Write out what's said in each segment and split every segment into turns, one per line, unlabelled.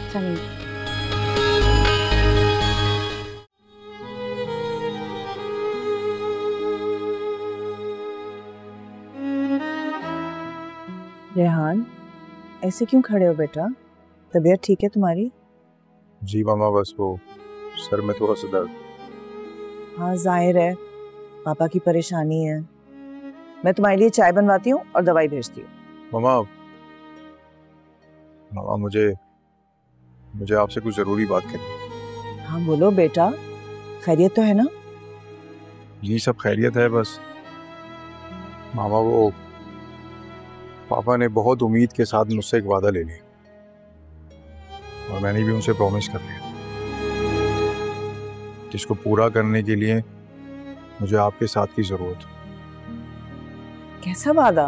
चलिए।
रेहान, ऐसे क्यों खड़े हो बेटा? तबीयत ठीक है तुम्हारी?
जी मामा, बस वो सर में थोड़ा सा दर्द।
हाँ जाहिर है, पापा की परेशानी है। मैं तुम्हारे लिए चाय बनवाती हूँ और दवाई भेजती हूँ।
मामा मामा मुझे आपसे कुछ जरूरी बात करनी।
हाँ बोलो बेटा, खैरियत तो है ना?
जी सब खैरियत है, बस मामा वो पापा ने बहुत उम्मीद के साथ मुझसे एक वादा ले लिया और मैंने भी उनसे प्रॉमिस कर लिया, जिसको पूरा करने के लिए मुझे आपके साथ की जरूरत है।
कैसा वादा?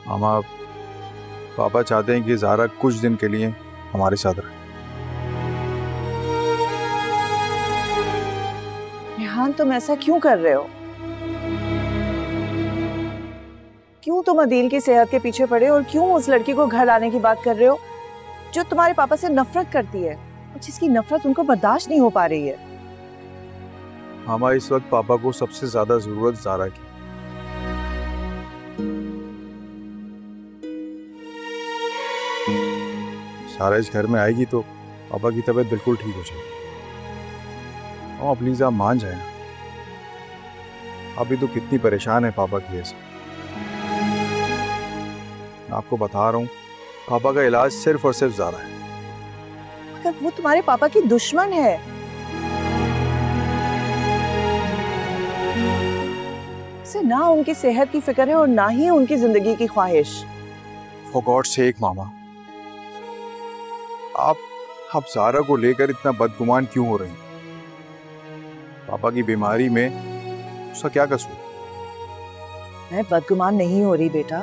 मामा पापा चाहते हैं कि ज़ारा कुछ दिन के लिए हमारे साथ रहे।
रेहान, तुम ऐसा क्यों कर रहे हो? क्यों तुम अदील की सेहत के पीछे पड़े और क्यों उस लड़की को घर लाने की बात कर रहे हो जो तुम्हारे पापा से नफरत करती है और जिसकी नफरत उनको बर्दाश्त नहीं हो पा रही है?
मामा इस वक्त पापा को सबसे ज्यादा जरूरत ज़ारा की। सारा इस घर में आएगी तो पापा की तबीयत बिल्कुल ठीक हो जाएगी। मामा प्लीज आप मान जाए ना, अभी तो कितनी परेशान है पापा की वजह से। मैं आपको बता रहा हूँ, पापा का इलाज सिर्फ और सिर्फ ज़ारा है।
अगर वो तुम्हारे पापा की दुश्मन है, उसे ना उनकी सेहत की फिक्र है और ना ही उनकी जिंदगी की ख्वाहिश।
फॉर गॉड सेक मामा, आप ज़ारा को लेकर इतना बदगुमान क्यों हो रही हैं? पापा की बीमारी में उसका क्या कसूर?
मैं बदगुमान नहीं हो रही बेटा,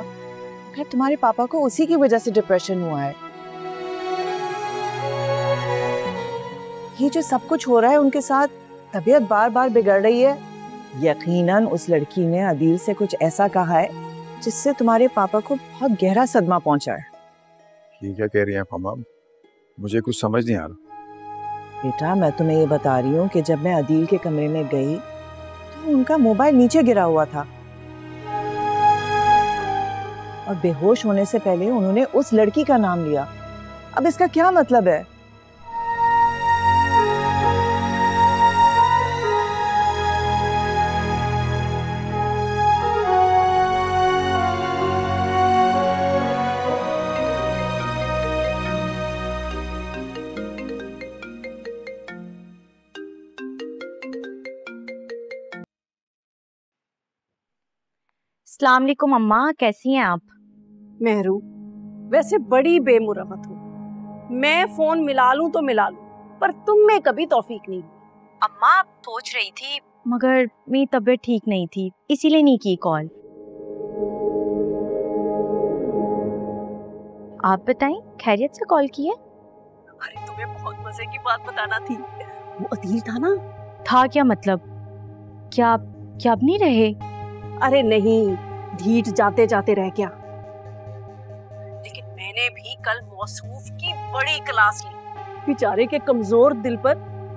फिर तुम्हारे पापा को उसी की वजह से डिप्रेशन हुआ है। ये जो सब कुछ हो रहा है उनके साथ, तबीयत बार बार बिगड़ रही है, यकीनन उस लड़की ने अदील से कुछ ऐसा कहा है जिससे तुम्हारे पापा को बहुत गहरा सदमा पहुंचा है।
ये क्या कह रही हैं मामा? मुझे कुछ समझ नहीं आ रहा।
बेटा मैं तुम्हें ये बता रही हूँ कि जब मैं अदील के कमरे में गई तो उनका मोबाइल नीचे गिरा हुआ था और बेहोश होने से पहले उन्होंने उस लड़की का नाम लिया। अब इसका क्या मतलब है?
अस्सलाम वालेकुम अम्मा, कैसी हैं आप?
मेहरू, वैसे बड़ी बेमुरवत हूँ। मैं फोन मिला लूं तो मिला लूं, पर तुम में कभी तौफीक नहीं।
अम्मा सोच रही थी, मगर मेरी तबीयत ठीक नहीं थी, इसीलिए नहीं की कॉल। आप बताएं, खैरियत से कॉल की है?
अरे तुम्हें बहुत मजे की बात बताना थी। वो अदील था ना?
था क्या मतलब? क्या क्या अब नहीं रहे?
अरे नहीं, ढीठ जाते जाते रह गया। लेकिन मैंने भी कल मौसूफ की बड़ी क्लास ली। बेचारे के कमजोर दिल पर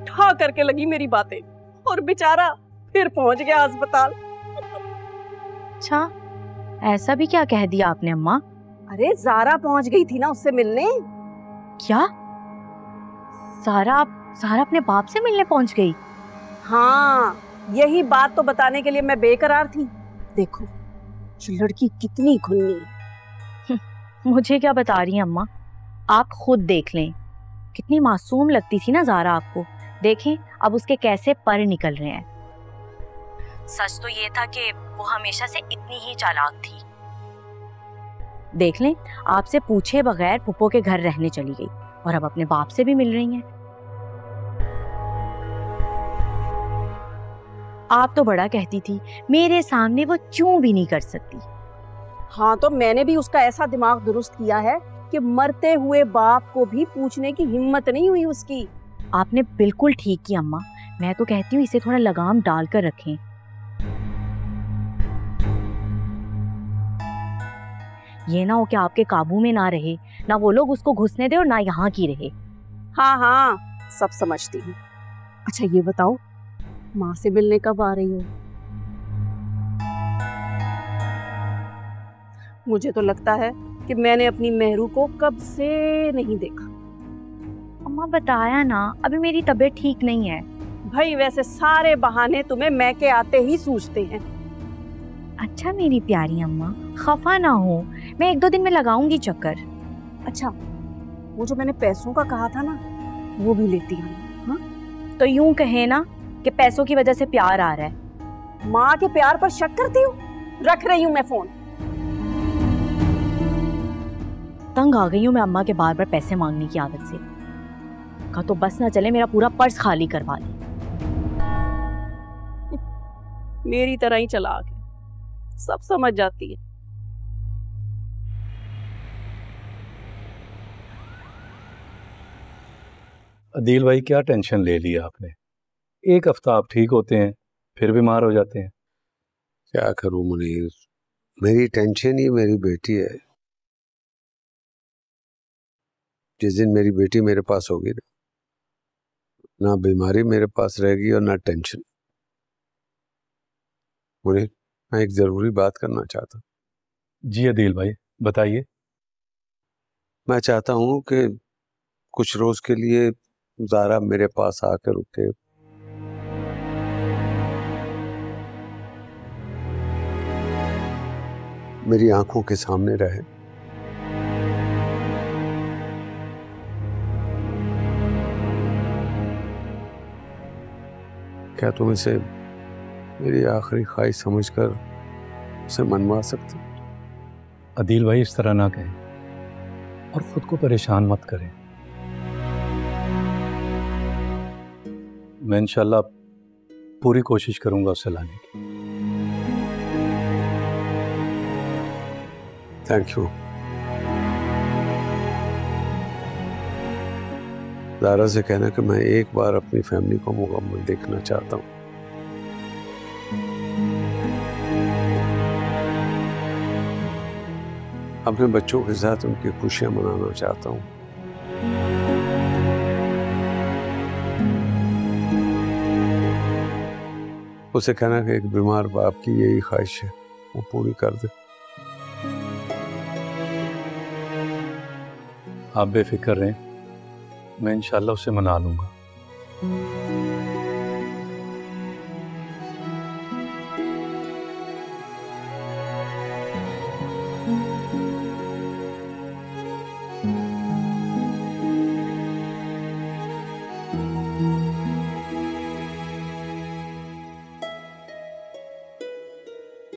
ठा करके लगी मेरी बातें और बेचारा फिर पहुंच गया अस्पताल।
अच्छा, ऐसा भी क्या कह दिया आपने अम्मा?
अरे ज़ारा पहुंच गई थी ना उससे मिलने।
क्या? सारा अपने बाप से मिलने पहुंच गई?
हाँ, यही बात तो बताने के लिए मैं बेकरार थी। देखो ये लड़की कितनी खुन्नी है।
मुझे क्या बता रही हैं अम्मा, आप खुद देख लें, कितनी मासूम लगती थी ना ज़ारा आपको। देखें अब उसके कैसे पर निकल रहे हैं। सच तो ये था कि वो हमेशा से इतनी ही चालाक थी। देख लें, आपसे पूछे बगैर पुप्पो के घर रहने चली गई और अब अपने बाप से भी मिल रही हैं। आप तो बड़ा कहती थी, मेरे सामने वो चूं भी नहीं कर सकती।
हाँ तो मैंने भी उसका ऐसा दिमाग दुरुस्त किया है कि मरते हुए बाप को भी पूछने की हिम्मत नहीं हुई उसकी।
आपने बिल्कुल ठीक की अम्मा, मैं तो कहती हूँ इसे थोड़ा लगाम डाल कर रखें। ये ना हो कि आपके काबू में ना रहे ना वो लोग उसको घुसने दे और ना यहाँ की रहे।
हाँ हाँ, सब समझती हूँ। अच्छा ये बताओ, माँ से मिलने कब आ रही हो? मुझे तो लगता है कि मैंने अपनी मेहरू को कब से नहीं देखा।
अम्मा बताया ना, अभी मेरी तबीयत ठीक नहीं है।
भाई वैसे सारे बहाने तुम्हें मैं के आते ही सूझते हैं।
अच्छा मेरी प्यारी अम्मा, खफा ना हो, मैं 1-2 दिन में लगाऊंगी चक्कर।
अच्छा, वो जो मैंने पैसों का कहा था ना, वो भी लेती हूँ। हाँ,
तो यूं कहे ना कि पैसों की वजह से प्यार आ रहा है।
माँ के प्यार पर शक करती हूँ? रख रही हूँ मैं फोन।
तंग आ गई हूँ मैं अम्मा के बार बार पैसे मांगने की आदत से। का तो बस ना चले मेरा पूरा पर्स खाली करवा ले।
मेरी तरह ही चालाक है, सब समझ जाती है।
अदील भाई क्या टेंशन ले ली आपने? 1 हफ्ता आप ठीक होते हैं, फिर बीमार हो जाते हैं।
क्या करूं मुनीर, मेरी टेंशन ही मेरी बेटी है। जिस दिन मेरी बेटी मेरे पास होगी ना बीमारी मेरे पास रहेगी और ना टेंशन। मुनीर, मैं एक जरूरी बात करना चाहता हूँ।
जी अदील भाई बताइए।
मैं चाहता हूँ कि कुछ रोज के लिए ज़ारा मेरे पास आकर रुके। मेरी आंखों के सामने रहे। क्या तुम इसे मेरी आखिरी ख्वाहिश समझकर उसे मनवा सकते?
अदील भाई इस तरह ना कहें और खुद को परेशान मत करें। मैं इंशाल्लाह पूरी कोशिश करूंगा उसे लाने की।
Thank you. ज़ारा से कहना कि मैं एक बार अपनी फैमिली को मुकम्मल देखना चाहता हूँ। अपने बच्चों के साथ उनकी खुशियां मनाना चाहता हूँ। उसे कहना कि एक बीमार बाप की यही ख्वाहिश है, वो पूरी कर दे।
आप बेफिक्र रहें, मैं इंशाल्लाह उसे मना लूंगा।